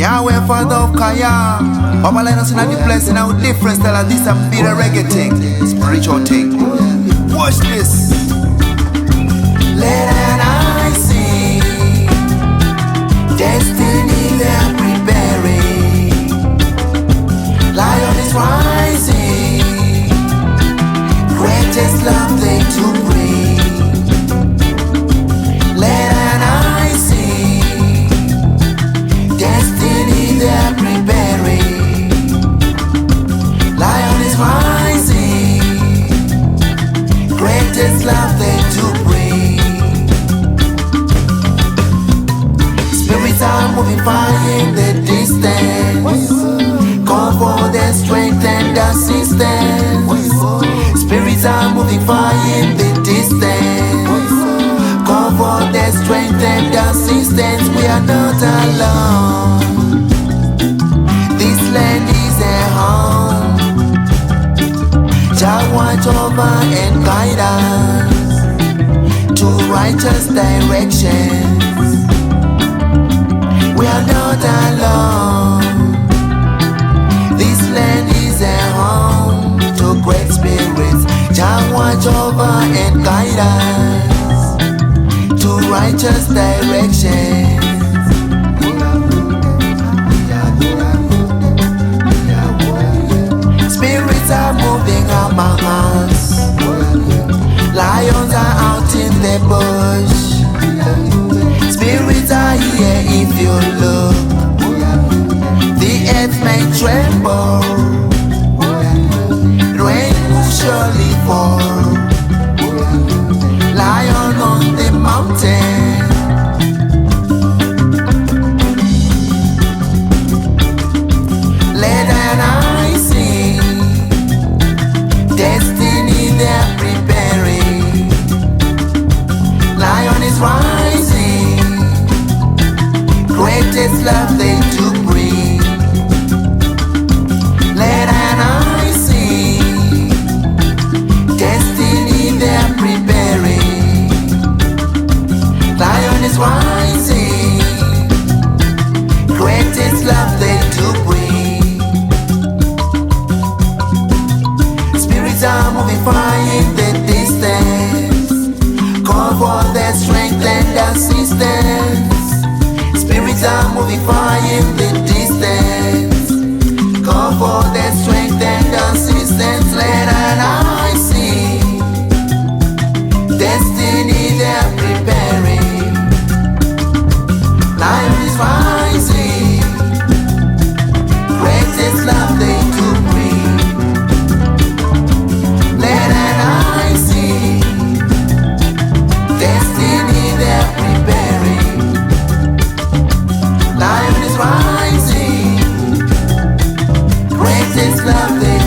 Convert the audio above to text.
Yahweh Father of Kaya. Papa Linos in a place in our different style of this MbiraReggae thing. Spiritual thing. Watch this. Let an eye see destiny they're preparing. Lion is rising. Greatest love they to bring. Let an eye see destiny they're preparing. Lion is rising. Greatest love they to bring. Spirits are moving far in the distance. Call for their strength and assistance. Spirits are moving far in the distance. Call for their strength and assistance. We are not alone. This land is a home. Jah watch over and guide us to righteous directions. We are not alone. This land is a home to great spirits. Jah watch over and guide us to righteous directions. Spirits are moving among us. Lions are out in the bush. Spirits are here if you look. The earth may tremble. Rain will surely fall. Lion on the mountain. Let an eye see destiny they're preparing. Lion is rising. Greatest love they do bring. Let an eye see destiny they're preparing. Lion is rising. Greatest love they do bring. Spirits are moving far in the distance. Call for their strength and assistance. Spirits are moving far in the distance. Call for their strength and assistance. Let an eye see destiny they're preparing. Lion is rising. Greatest love they do bring. Let an eye see destiny they're preparing. Lion is rising. Greatest love they